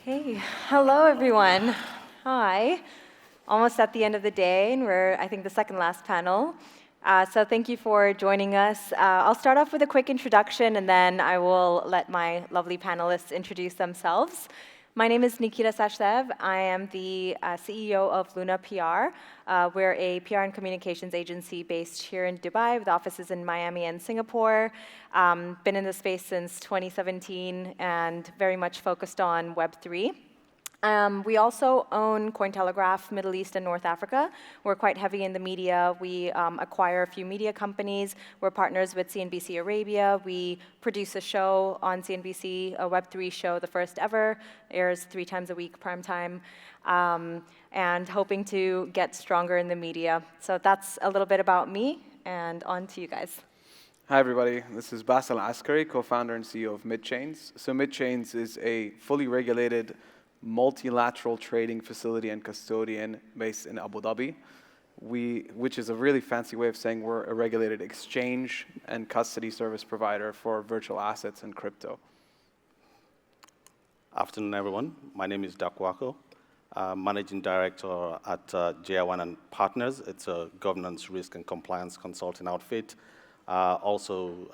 Okay, hello everyone. Hi. Almost at the end of the day, and we're, I think, the second last panel. So thank you for joining us. I'll start off with a quick introduction, and then I will let my lovely panelists introduce themselves. My name is Nikita Sachdev. I am the CEO of Luna PR. We're a PR and communications agency based here in Dubai with offices in Miami and Singapore. Been in the space since 2017 and very much focused on Web3. We also own Cointelegraph, Middle East and North Africa. We're quite heavy in the media. We acquire a few media companies. We're partners with CNBC Arabia. We produce a show on CNBC, a Web3 show, the first ever, airs 3 times a week, prime time, and hoping to get stronger in the media. So that's a little bit about me, and on to you guys. Hi everybody, this is Basil Al Askari, co-founder and CEO of Midchains. So Midchains is a fully regulated multilateral trading facility and custodian based in Abu Dhabi, which is a really fancy way of saying we're a regulated exchange and custody service provider for virtual assets and crypto. Afternoon, everyone. My name is Dapo Ako, Managing Director at awan and Partners. It's a governance, risk, and compliance consulting outfit. Also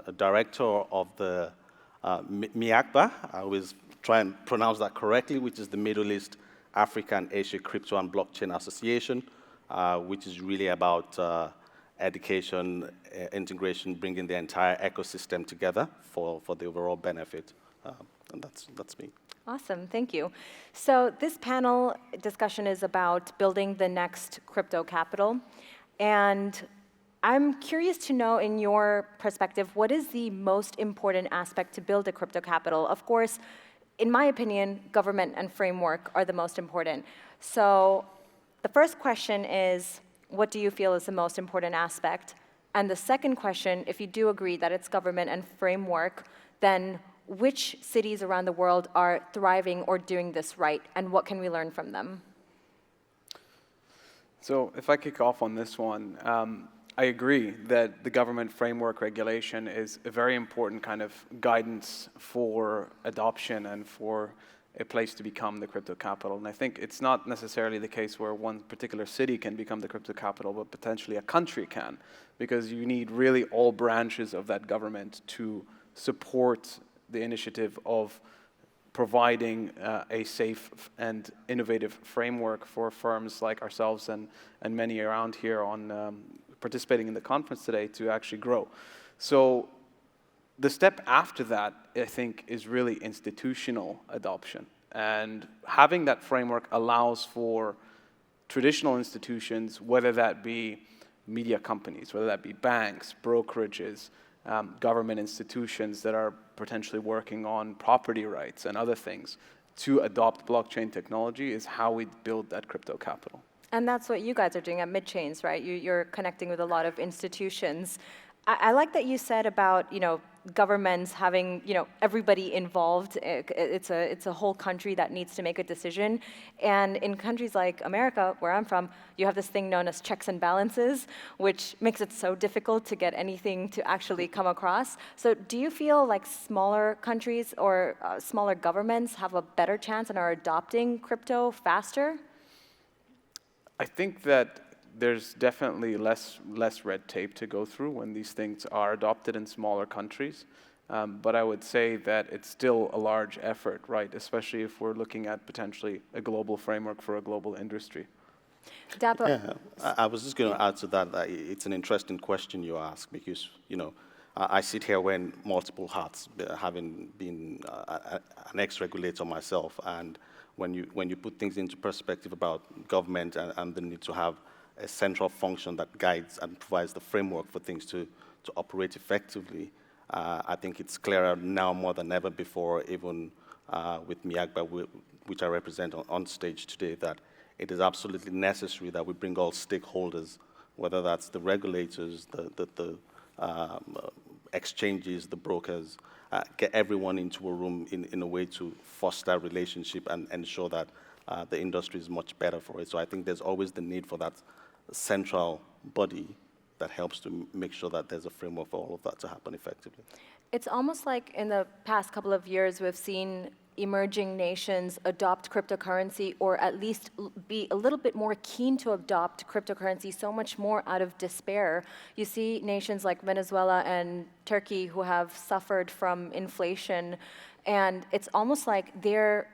a director of the MIACBA. I always try and pronounce that correctly, which is the Middle East, Africa, and Asia Crypto and Blockchain Association, which is really about education, integration, bringing the entire ecosystem together for the overall benefit. And that's me. Awesome, thank you. So this panel discussion is about building the next crypto capital. And I'm curious to know, in your perspective, what is the most important aspect to build a crypto capital? Of course, in my opinion, government and framework are the most important. So the first question is, what do you feel is the most important aspect? And the second question, if you do agree that it's government and framework, then which cities around the world are thriving or doing this right, and what can we learn from them? So if I kick off on this one, I agree that the government framework regulation is a very important kind of guidance for adoption and for a place to become the crypto capital. And I think it's not necessarily the case where one particular city can become the crypto capital, but potentially a country can, because you need really all branches of that government to support the initiative of providing a safe and innovative framework for firms like ourselves and many around here on participating in the conference today to actually grow. So the step after that, I think, is really institutional adoption. And having that framework allows for traditional institutions, whether that be media companies, whether that be banks, brokerages, government institutions that are potentially working on property rights and other things, to adopt blockchain technology is how we build that crypto capital. And that's what you guys are doing at Midchains, right? You're connecting with a lot of institutions. I like that you said about, governments having, everybody involved. It's a whole country that needs to make a decision. And in countries like America, where I'm from, you have this thing known as checks and balances, which makes it so difficult to get anything to actually come across. So do you feel like smaller countries or smaller governments have a better chance and are adopting crypto faster? I think that there's definitely less red tape to go through when these things are adopted in smaller countries. But I would say that it's still a large effort, right? Especially if we're looking at potentially a global framework for a global industry. Dapo? Yeah, I was just going to add to that. It's an interesting question you ask because, I sit here wearing multiple hats, having been an ex-regulator myself, and when you put things into perspective about government and the need to have a central function that guides and provides the framework for things to operate effectively, I think it's clearer now more than ever before, even with MIACBA, which I represent on stage today, that it is absolutely necessary that we bring all stakeholders, whether that's the regulators, the exchanges, the brokers, get everyone into a room in a way to foster that relationship and ensure that the industry is much better for it. So I think there's always the need for that central body that helps to make sure that there's a framework for all of that to happen effectively. It's almost like in the past couple of years, we've seen emerging nations adopt cryptocurrency, or at least be a little bit more keen to adopt cryptocurrency, so much more out of despair. You see nations like Venezuela and Turkey who have suffered from inflation, and it's almost like the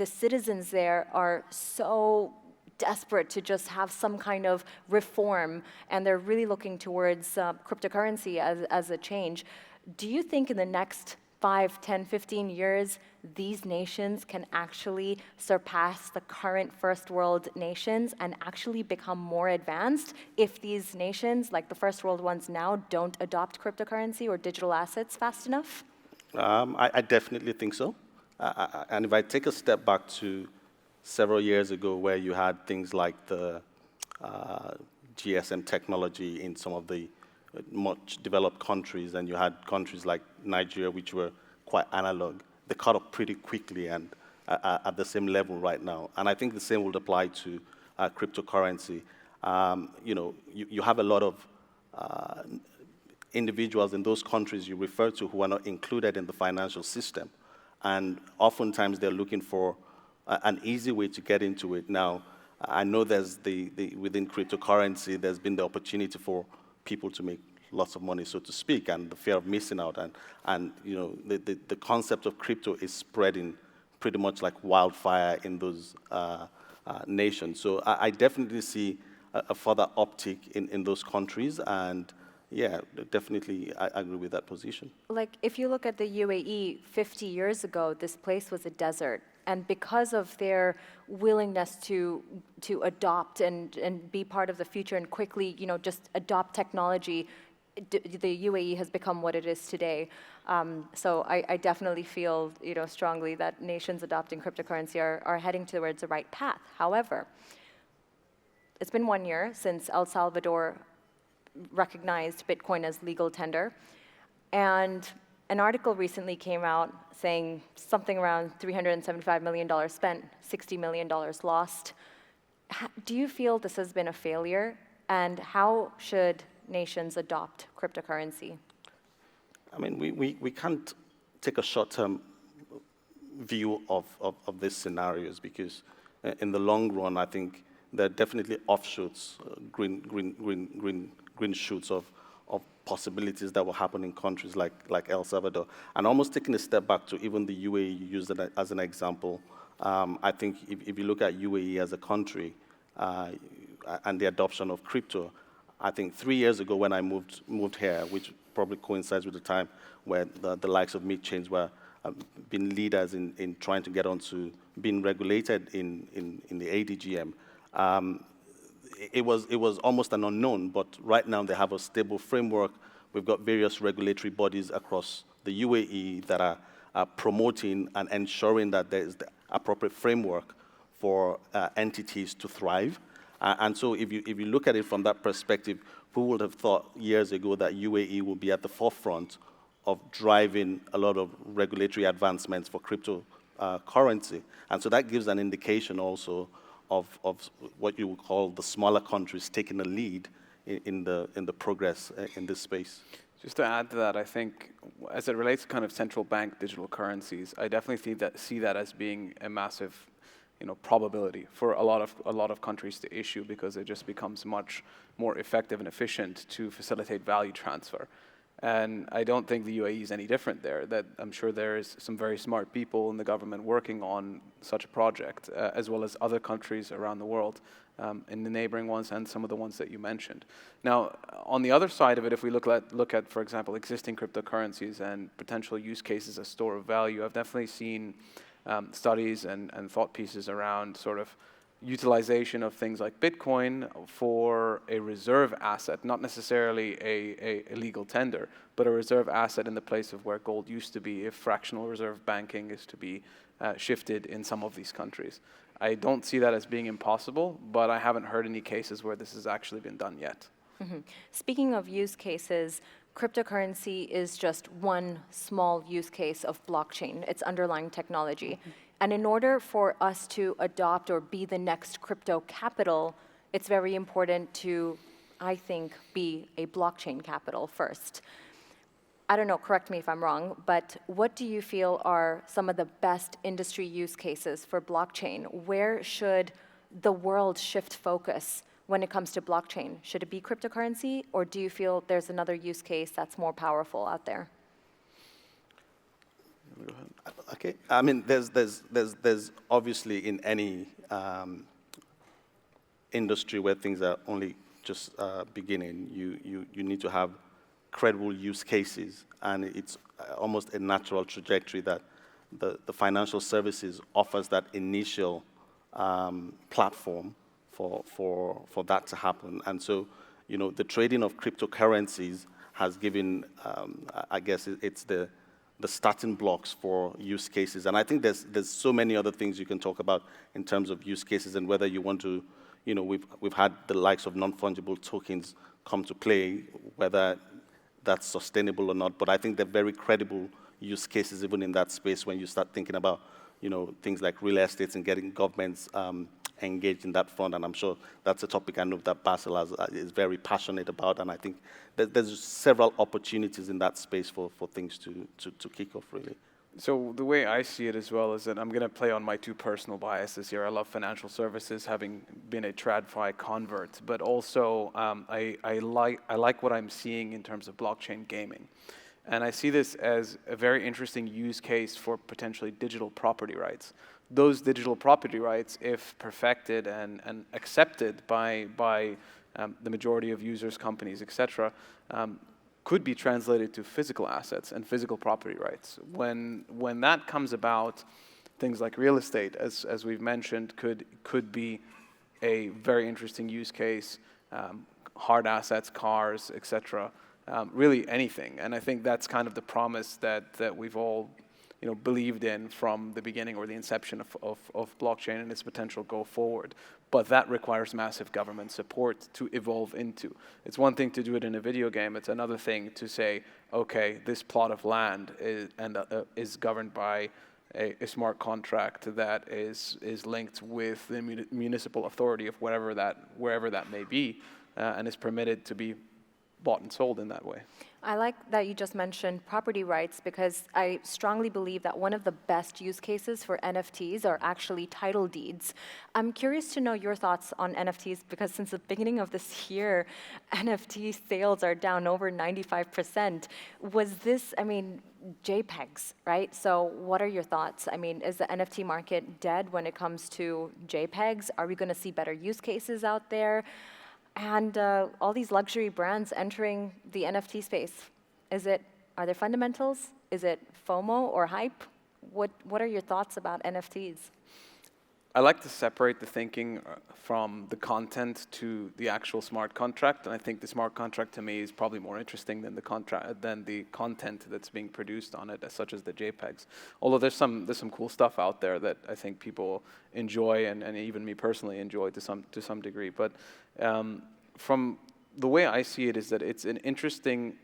citizens there are so desperate to just have some kind of reform, and they're really looking towards cryptocurrency as a change. Do you think in the next 5, 10, 15 years, these nations can actually surpass the current first world nations and actually become more advanced if these nations, like the first world ones now, don't adopt cryptocurrency or digital assets fast enough? I definitely think so. And if I take a step back to several years ago, where you had things like the GSM technology in some of the much developed countries, and you had countries like Nigeria, which were quite analog, they caught up pretty quickly and at the same level right now. And I think the same would apply to cryptocurrency. You have a lot of individuals in those countries you refer to who are not included in the financial system. And oftentimes they're looking for an easy way to get into it. Now, I know there's within cryptocurrency, there's been the opportunity for people to make lots of money, so to speak, and the fear of missing out. And the concept of crypto is spreading pretty much like wildfire in those nations. So I definitely see a further uptick in those countries, and yeah, definitely I agree with that position. Like, if you look at the UAE, 50 years ago, this place was a desert. And because of their willingness to adopt and be part of the future and quickly, just adopt technology, the UAE has become what it is today. So I definitely feel, strongly that nations adopting cryptocurrency are heading towards the right path. However, it's been 1 year since El Salvador recognized Bitcoin as legal tender, and an article recently came out saying something around $375 million spent, $60 million lost. Do you feel this has been a failure? And how should nations adopt cryptocurrency? I mean, we can't take a short-term view of these scenarios, because in the long run, I think there are definitely offshoots, green shoots of possibilities that will happen in countries like El Salvador. And almost taking a step back to even the UAE, you used it as an example. I think if you look at UAE as a country and the adoption of crypto, I think 3 years ago when I moved here, which probably coincides with the time where the likes of Midchains were being leaders in trying to get onto being regulated in the ADGM. It was almost an unknown, but right now they have a stable framework. We've got various regulatory bodies across the UAE that are promoting and ensuring that there is the appropriate framework for entities to thrive. And so if you look at it from that perspective, who would have thought years ago that UAE would be at the forefront of driving a lot of regulatory advancements for cryptocurrency? And so that gives an indication also of what you would call the smaller countries taking a lead in the progress in this space. Just to add to that, I think as it relates to kind of central bank digital currencies, I definitely see that as being a massive, probability for a lot of countries to issue, because it just becomes much more effective and efficient to facilitate value transfer. And I don't think the UAE is any different there. That I'm sure there is some very smart people in the government working on such a project, as well as other countries around the world, in the neighboring ones and some of the ones that you mentioned. Now, on the other side of it, if we look at, for example, existing cryptocurrencies and potential use cases as store of value, I've definitely seen studies and thought pieces around sort of utilization of things like Bitcoin for a reserve asset, not necessarily a legal tender, but a reserve asset in the place of where gold used to be if fractional reserve banking is to be shifted in some of these countries. I don't see that as being impossible, but I haven't heard any cases where this has actually been done yet. Mm-hmm. Speaking of use cases, cryptocurrency is just one small use case of blockchain, its underlying technology. Mm-hmm. And in order for us to adopt or be the next crypto capital, it's very important to, I think, be a blockchain capital first. I don't know, correct me if I'm wrong, but what do you feel are some of the best industry use cases for blockchain? Where should the world shift focus when it comes to blockchain? Should it be cryptocurrency, or do you feel there's another use case that's more powerful out there? Okay, I mean, there's obviously in any industry where things are only just beginning, you need to have credible use cases, and it's almost a natural trajectory that the financial services offers that initial platform for that to happen. And so, the trading of cryptocurrencies has given, I guess it's the starting blocks for use cases. And I think there's so many other things you can talk about in terms of use cases and whether you want to, we've had the likes of non-fungible tokens come to play, whether that's sustainable or not. But I think they're very credible use cases even in that space when you start thinking about, things like real estate and getting governments engaged in that front. And I'm sure that's a topic I know that Basil is very passionate about. And I think there's several opportunities in that space for things to kick off, really. So the way I see it as well is that I'm going to play on my two personal biases here. I love financial services, having been a TradFi convert, but also I like what I'm seeing in terms of blockchain gaming. And I see this as a very interesting use case for potentially digital property rights. Those digital property rights, if perfected and accepted by the majority of users, companies, etc., could be translated to physical assets and physical property rights. When that comes about, things like real estate, as we've mentioned, could be a very interesting use case. Hard assets, cars, etc. Really anything. And I think that's kind of the promise that we've all believed in from the beginning or the inception of blockchain and its potential go forward. But that requires massive government support to evolve into. It's one thing to do it in a video game. It's another thing to say, okay, this plot of land is governed by a smart contract that is linked with the municipal authority of wherever that may be, and is permitted to be bought and sold in that way. I like that you just mentioned property rights, because I strongly believe that one of the best use cases for NFTs are actually title deeds. I'm curious to know your thoughts on NFTs, because since the beginning of this year, NFT sales are down over 95%. Was this, JPEGs, right? So what are your thoughts? Is the NFT market dead when it comes to JPEGs? Are we going to see better use cases out there? And all these luxury brands entering the NFT space. Are there fundamentals? Is it FOMO or hype? What are your thoughts about NFTs? I like to separate the thinking from the content to the actual smart contract, and I think the smart contract to me is probably more interesting than the content that's being produced on it, such as the JPEGs. Although there's some cool stuff out there that I think people enjoy, and even me personally enjoy to some degree. But from the way I see it is that it's an interesting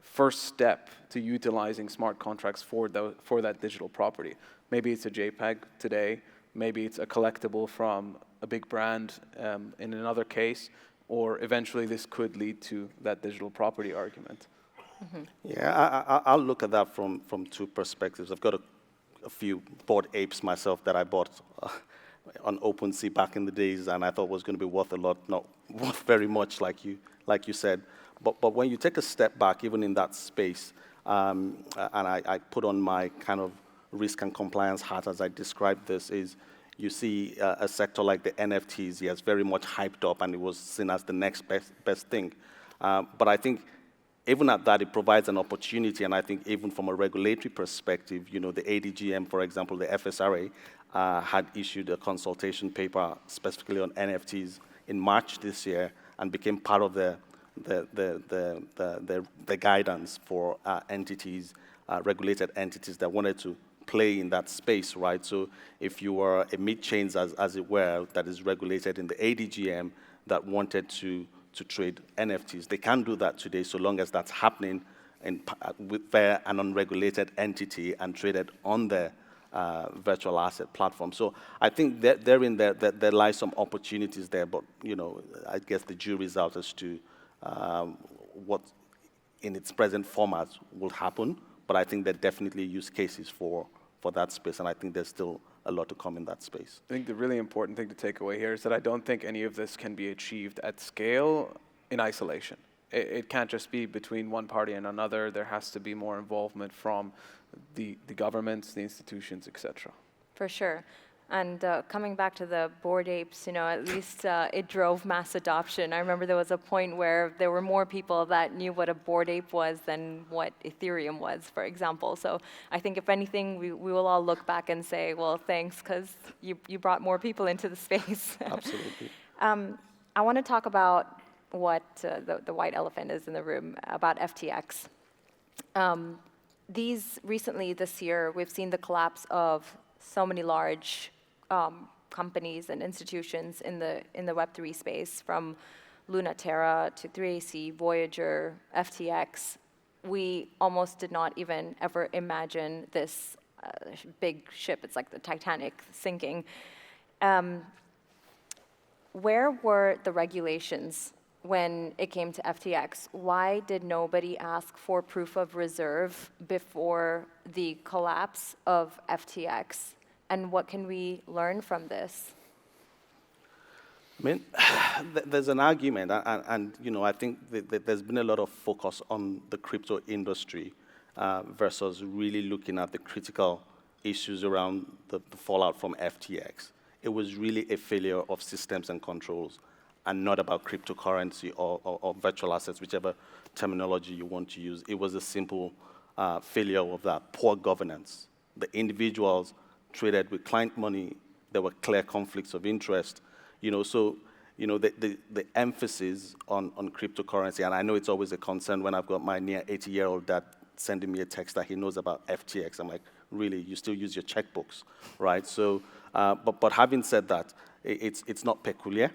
first step to utilizing smart contracts for that digital property. Maybe it's a JPEG today. Maybe it's a collectible from a big brand in another case, or eventually this could lead to that digital property argument. Mm-hmm. Yeah, I'll look at that from two perspectives. I've got a few Bored Apes myself that I bought on OpenSea back in the days, and I thought was going to be worth a lot, not worth very much, like you said. But when you take a step back, even in that space, and I put on my kind of risk and compliance hat as I described this, is you see a sector like the NFTs, yes, very much hyped up, and it was seen as the next best thing. But I think even at that, it provides an opportunity, and I think even from a regulatory perspective, the ADGM, for example, the FSRA, had issued a consultation paper specifically on NFTs in March this year, and became part of the guidance for entities, regulated entities that wanted to play in that space, right? So if you were a Midchains, as it were, that is regulated in the ADGM, that wanted to trade NFTs, they can do that today, so long as that's happening with an unregulated entity and traded on the virtual asset platform. So I think that there lies some opportunities there, but I guess the jury's out as to what in its present format will happen, but I think there are definitely use cases for that space, and I think there's still a lot to come in that space. I think the really important thing to take away here is that I don't think any of this can be achieved at scale in isolation. It can't just be between one party and another. There has to be more involvement from the governments, the institutions, etc. For sure. And coming back to the Bored Apes, at least it drove mass adoption. I remember there was a point where there were more people that knew what a Bored Ape was than what Ethereum was, for example. So I think if anything, we will all look back and say, well, thanks, because you brought more people into the space. Absolutely. I want to talk about what the white elephant is in the room, about FTX. Recently this year, we've seen the collapse of so many large companies and institutions in the Web3 space, from Lunaterra to 3AC, Voyager, FTX. We almost did not even ever imagine this big ship. It's like the Titanic sinking. Where were the regulations when it came to FTX? Why did nobody ask for proof of reserve before the collapse of FTX? And what can we learn from this? I mean, there's an argument, and I think that there's been a lot of focus on the crypto industry versus really looking at the critical issues around the fallout from FTX. It was really a failure of systems and controls, and not about cryptocurrency or virtual assets, whichever terminology you want to use. It was a simple failure of that, poor governance. The individuals traded with client money. There were clear conflicts of interest. The emphasis on cryptocurrency, and I know it's always a concern when I've got my near 80-year-old dad sending me a text that he knows about FTX. I'm like, really, you still use your checkbooks, right? So, but having said that, it's not peculiar.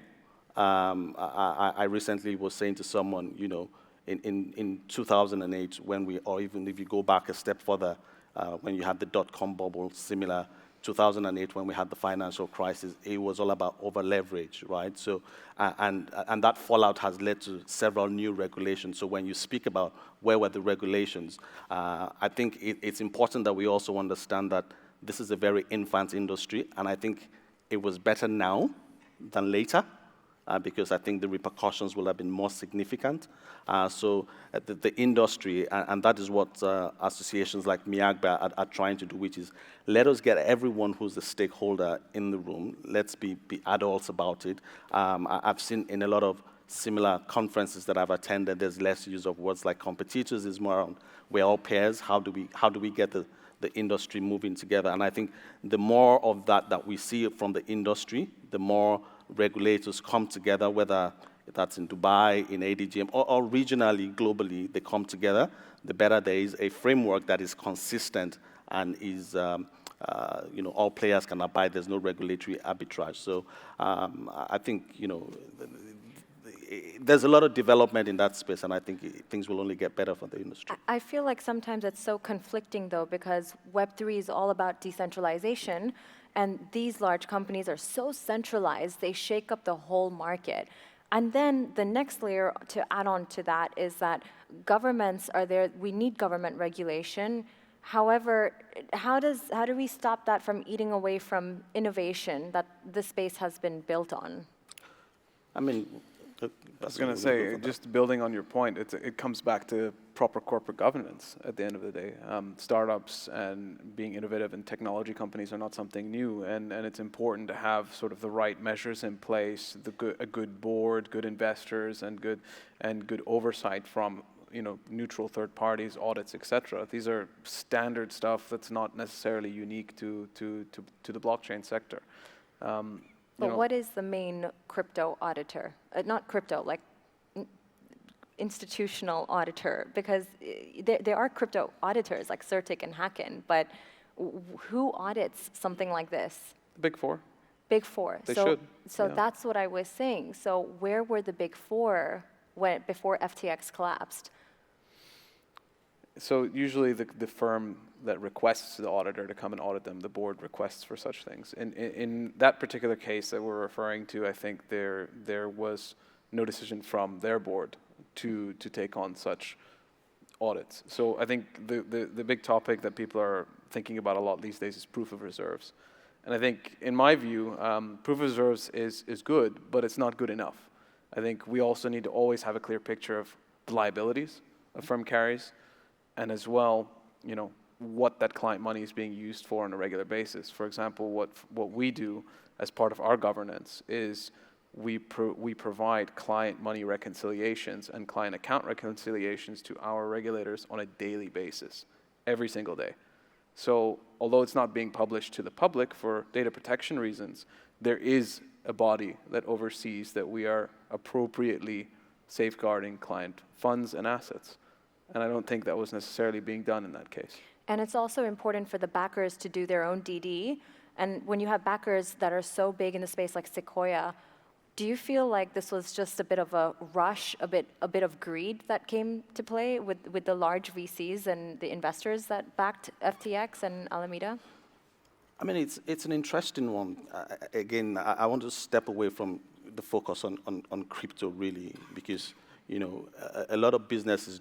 I recently was saying to someone, in 2008, or even if you go back a step further, when you had the dot-com bubble, similar, 2008 when we had the financial crisis, it was all about over-leverage, right? So, and that fallout has led to several new regulations. So when you speak about where were the regulations, I think it's important that we also understand that this is a very infant industry, and I think it was better now than later, because I think the repercussions will have been more significant. So the industry, and that is what associations like MIAGBA are trying to do, which is let us get everyone who's a stakeholder in the room. Let's be adults about it. I've seen in a lot of similar conferences that I've attended, there's less use of words like competitors. It's more around we're all pairs. How do we get the industry moving together? And I think the more of that we see from the industry, the more regulators come together, whether that's in Dubai, in ADGM, or regionally, globally, they come together, the better there is a framework that is consistent and is, all players can abide. There's no regulatory arbitrage. So I think, there's a lot of development in that space, and I think things will only get better for the industry. I feel like sometimes it's so conflicting, though, because Web3 is all about decentralization, and these large companies are so centralized, they shake up the whole market. And then the next layer to add on to that is that governments are there. We need government regulation. However, how do we stop that from eating away from innovation that the space has been built on? I was going to say, just building on your point, it comes back to proper corporate governance at the end of the day. Startups and being innovative and technology companies are not something new, and it's important to have sort of the right measures in place, a good board, good investors, and good oversight from neutral third parties, audits, etc. These are standard stuff that's not necessarily unique to the blockchain sector. But what is the main crypto auditor? Not crypto, like institutional auditor, because there are crypto auditors like Certic and Hacken, but who audits something like this? Big Four. Big Four. They should. So that's what I was saying. So where were the Big Four before FTX collapsed? So usually the firm that requests the auditor to come and audit them, the board requests for such things. In that particular case that we're referring to, I think there was no decision from their board to take on such audits. So I think the big topic that people are thinking about a lot these days is proof of reserves. And I think, in my view, proof of reserves is good, but it's not good enough. I think we also need to always have a clear picture of the liabilities a firm carries, and as well, what that client money is being used for on a regular basis. For example, what we do as part of our governance is we provide client money reconciliations and client account reconciliations to our regulators on a daily basis, every single day. So although it's not being published to the public for data protection reasons, there is a body that oversees that we are appropriately safeguarding client funds and assets. And I don't think that was necessarily being done in that case. And it's also important for the backers to do their own DD. And when you have backers that are so big in the space like Sequoia, do you feel like this was just a bit of a rush, a bit of greed that came to play with the large VCs and the investors that backed FTX and Alameda? I mean, it's an interesting one. Again, I want to step away from the focus on crypto, really, because a lot of business is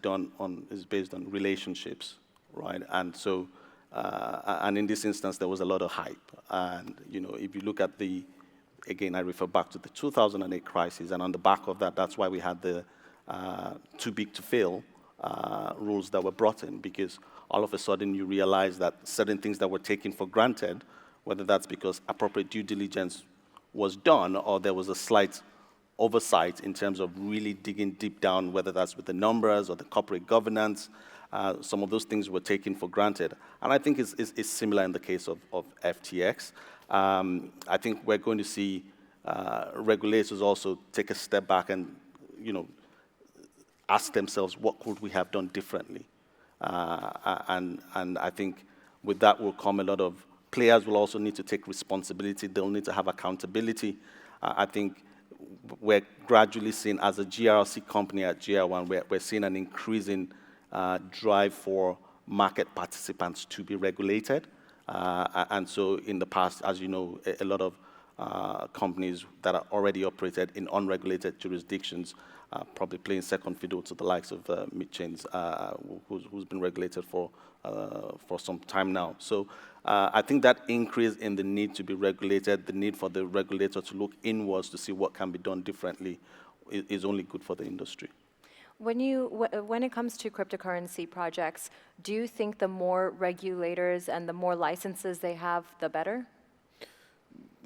based on relationships, right? And so, and in this instance, there was a lot of hype. And if you look at again, I refer back to the 2008 crisis, and on the back of that, that's why we had the too big to fail rules that were brought in, because all of a sudden you realize that certain things that were taken for granted, whether that's because appropriate due diligence was done or there was a slight oversight in terms of really digging deep down, whether that's with the numbers or the corporate governance, some of those things were taken for granted. And I think it's similar in the case of FTX. I think we're going to see regulators also take a step back and, ask themselves, what could we have done differently? And I think with that will come a lot of players will also need to take responsibility. They'll need to have accountability. I think we're gradually seeing, as a GRC company at GR1, we're seeing an increasing drive for market participants to be regulated. And so in the past, as you know, a lot of companies that are already operated in unregulated jurisdictions, probably playing second fiddle to the likes of Midchains, who's been regulated for some time now. So I think that increase in the need to be regulated, the need for the regulator to look inwards to see what can be done differently, is only good for the industry. When it comes to cryptocurrency projects, do you think the more regulators and the more licenses they have, the better?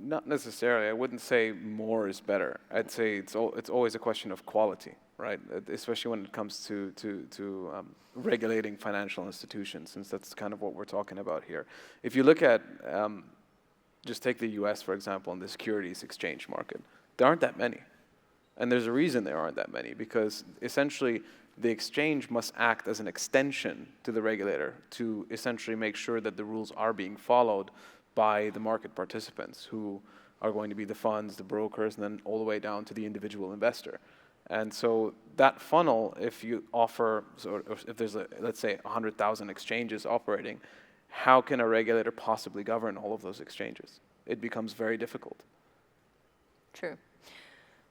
Not necessarily. I wouldn't say more is better. I'd say it's always a question of quality, right? Especially when it comes to regulating financial institutions, since that's kind of what we're talking about here. If you look at, just take the US, for example, and the securities exchange market, there aren't that many. And there's a reason there aren't that many, because essentially the exchange must act as an extension to the regulator to essentially make sure that the rules are being followed by the market participants, who are going to be the funds, the brokers, and then all the way down to the individual investor. And so that funnel, if you offer, if there's, let's say, 100,000 exchanges operating, how can a regulator possibly govern all of those exchanges? It becomes very difficult. True.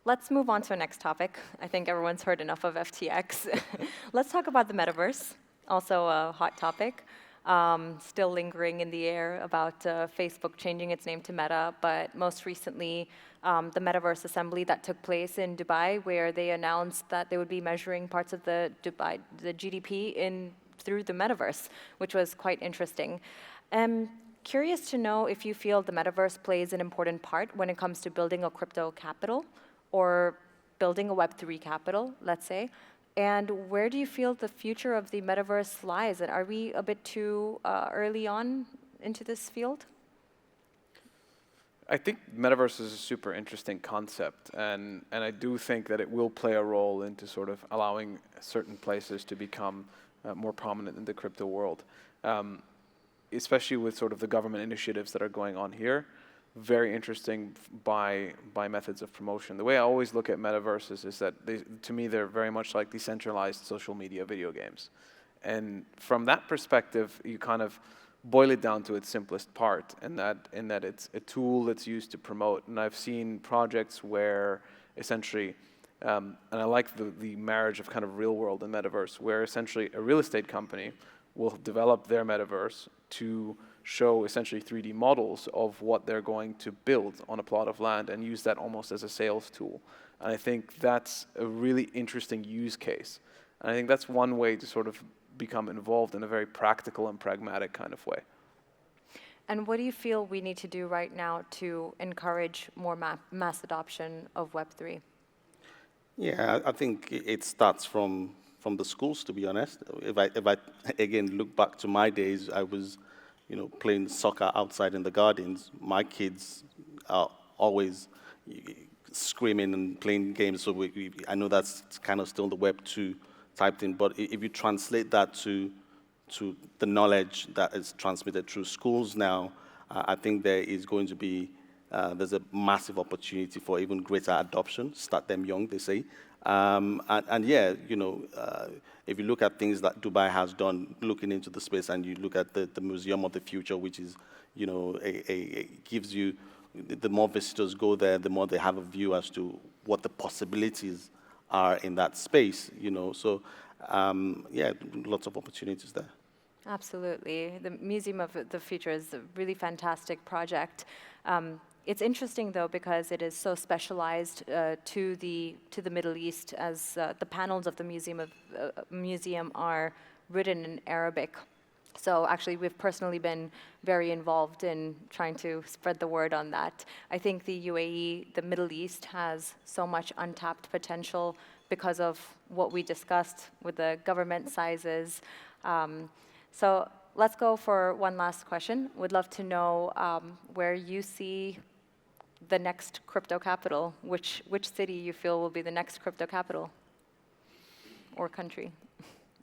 Let's move on to our next topic. I think everyone's heard enough of FTX. Let's talk about the Metaverse, also a hot topic. Still lingering in the air about Facebook changing its name to Meta, but most recently, the Metaverse assembly that took place in Dubai, where they announced that they would be measuring parts of the GDP through the Metaverse, which was quite interesting. Curious to know if you feel the Metaverse plays an important part when it comes to building a crypto capital or building a Web3 capital, let's say. And where do you feel the future of the Metaverse lies? And are we a bit too early on into this field? I think Metaverse is a super interesting concept, and I do think that it will play a role into sort of allowing certain places to become more prominent in the crypto world, especially with sort of the government initiatives that are going on here. Very interesting by methods of promotion. The way I always look at metaverses is that to me they're very much like decentralized social media video games, and from that perspective, you kind of boil it down to its simplest part, in that it's a tool that's used to promote. And I've seen projects where essentially And I like the marriage of kind of real world and metaverse, where essentially a real estate company will develop their metaverse to show essentially 3D models of what they're going to build on a plot of land and use that almost as a sales tool. And I think that's a really interesting use case. And I think that's one way to sort of become involved in a very practical and pragmatic kind of way. And what do you feel we need to do right now to encourage more mass adoption of Web3? Yeah, I think it starts from the schools, to be honest. If I again look back to my days, I was, playing soccer outside in the gardens. My kids are always screaming and playing games, so I know that's kind of still the Web 2 type thing. But if you translate that to the knowledge that is transmitted through schools now, I think there is going to be there's a massive opportunity for even greater adoption. Start them young, they say. And yeah, if you look at things that Dubai has done, looking into the space, and you look at the Museum of the Future, which is, gives you, the more visitors go there, the more they have a view as to what the possibilities are in that space, So, yeah, lots of opportunities there. Absolutely. The Museum of the Future is a really fantastic project. It's interesting, though, because it is so specialized to the Middle East, as the panels of the museum are written in Arabic. So actually, we've personally been very involved in trying to spread the word on that. I think the UAE, the Middle East, has so much untapped potential because of what we discussed with the government sizes. So let's go for one last question. Would love to know where you see the next crypto capital, which city you feel will be the next crypto capital or country?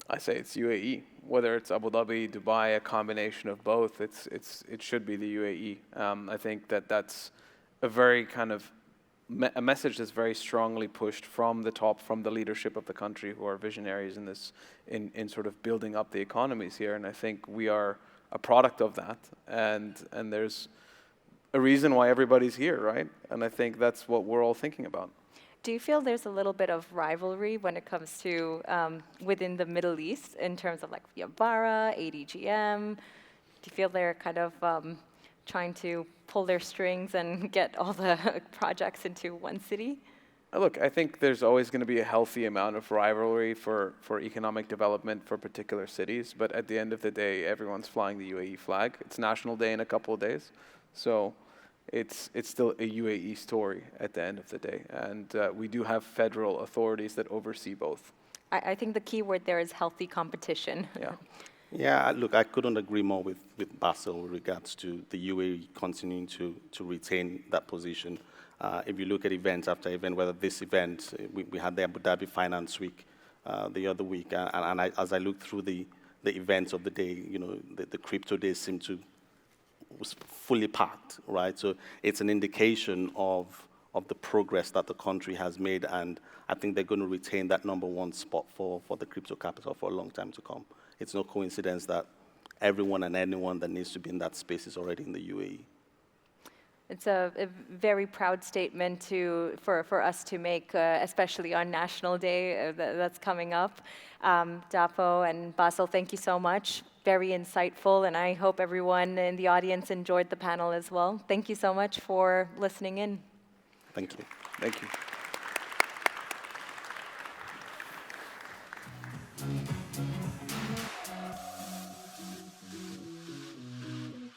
I say it's UAE. Whether it's Abu Dhabi, Dubai, a combination of both, it should be the UAE. I think that's a very kind of a message that's very strongly pushed from the top, from the leadership of the country, who are visionaries in this, in sort of building up the economies here. And I think we are a product of that. And there's a reason why everybody's here, right? And I think that's what we're all thinking about. Do you feel there's a little bit of rivalry when it comes to within the Middle East in terms of like Yabara, ADGM? Do you feel they're kind of trying to pull their strings and get all the projects into one city? Look, I think there's always going to be a healthy amount of rivalry for economic development for particular cities, but at the end of the day, everyone's flying the UAE flag. It's National Day in a couple of days, so it's still a UAE story at the end of the day, and we do have federal authorities that oversee both. I think the key word there is healthy competition. Yeah. Yeah, look, I couldn't agree more with Basil with regards to the UAE continuing to retain that position. If you look at event after event, whether this event, we had the Abu Dhabi Finance Week the other week, and as I looked through the events of the day, the crypto days seemed to was fully packed, right? So it's an indication of the progress that the country has made, and I think they're going to retain that #1 spot for the crypto capital for a long time to come. It's no coincidence that everyone and anyone that needs to be in that space is already in the UAE. It's a very proud statement for us to make, especially on National Day that's coming up. Dapo and Basil, thank you so much. Very insightful, and I hope everyone in the audience enjoyed the panel as well. Thank you so much for listening in. Thank you. Thank you.